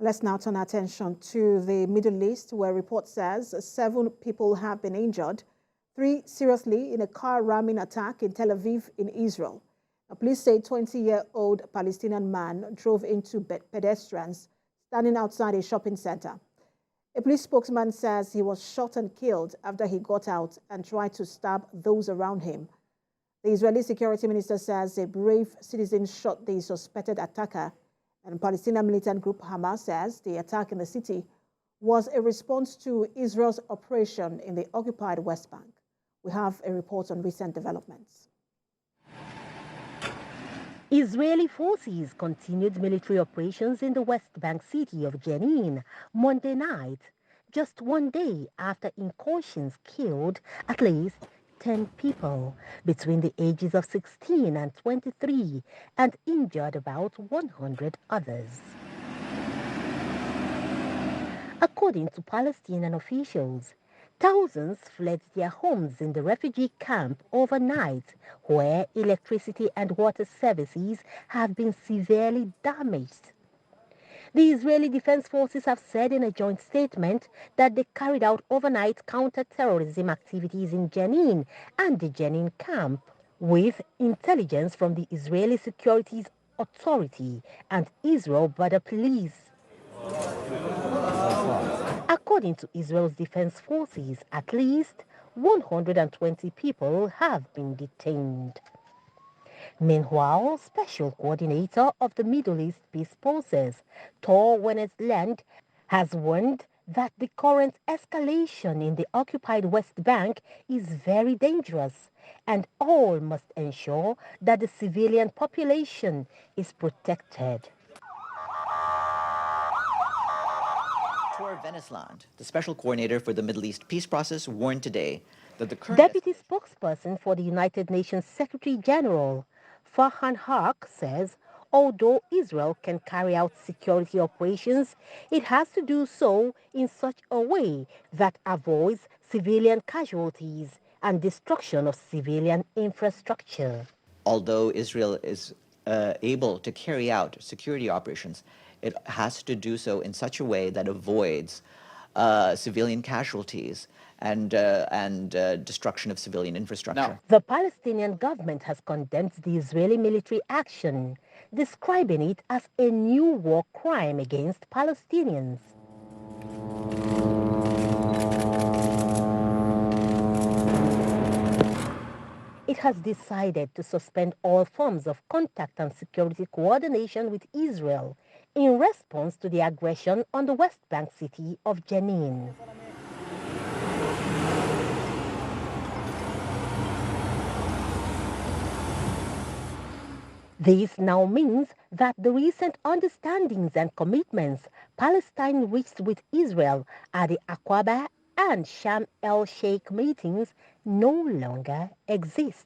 Let's now turn our attention to the Middle East, where report says 7 people have been injured, 3 seriously in a car ramming attack in Tel Aviv in Israel. Police say a 20-year-old Palestinian man drove into pedestrians standing outside a shopping center. A police spokesman says he was shot and killed after he got out and tried to stab those around him. The Israeli security minister says a brave citizen shot the suspected attacker, and Palestinian militant group Hamas says the attack in the city was a response to Israel's operation in the occupied West Bank. We have a report on recent developments. Israeli forces continued military operations in the West Bank city of Jenin Monday night, just one day after incursions killed at least 10 people between the ages of 16 and 23 and injured about 100 others. According to Palestinian officials, thousands fled their homes in the refugee camp overnight, where electricity and water services have been severely damaged. The Israeli Defense Forces have said in a joint statement that they carried out overnight counter-terrorism activities in Jenin and the Jenin camp, with intelligence from the Israeli Security Authority and Israel Border Police. According to Israel's defense forces, at least 120 people have been detained. Meanwhile, Special Coordinator of the Middle East Peace Process, Tor Wennesland, has warned that the current escalation in the occupied West Bank is very dangerous, and all must ensure that the civilian population is protected. Tor Wennesland, the Special Coordinator for the Middle East Peace Process, warned today that the current Deputy spokesperson for the United Nations Secretary General, Farhan Haq, says although Israel can carry out security operations, it has to do so in such a way that avoids civilian casualties and destruction of civilian infrastructure. Although Israel is able to carry out security operations, it has to do so in such a way that avoids civilian casualties and destruction of civilian infrastructure. Now, the Palestinian government has condemned the Israeli military action, describing it as a new war crime against Palestinians. It has decided to suspend all forms of contact and security coordination with Israel in response to the aggression on the West Bank city of Jenin. This now means that the recent understandings and commitments Palestine reached with Israel at the Aqaba and Sharm el-Sheikh meetings no longer exist.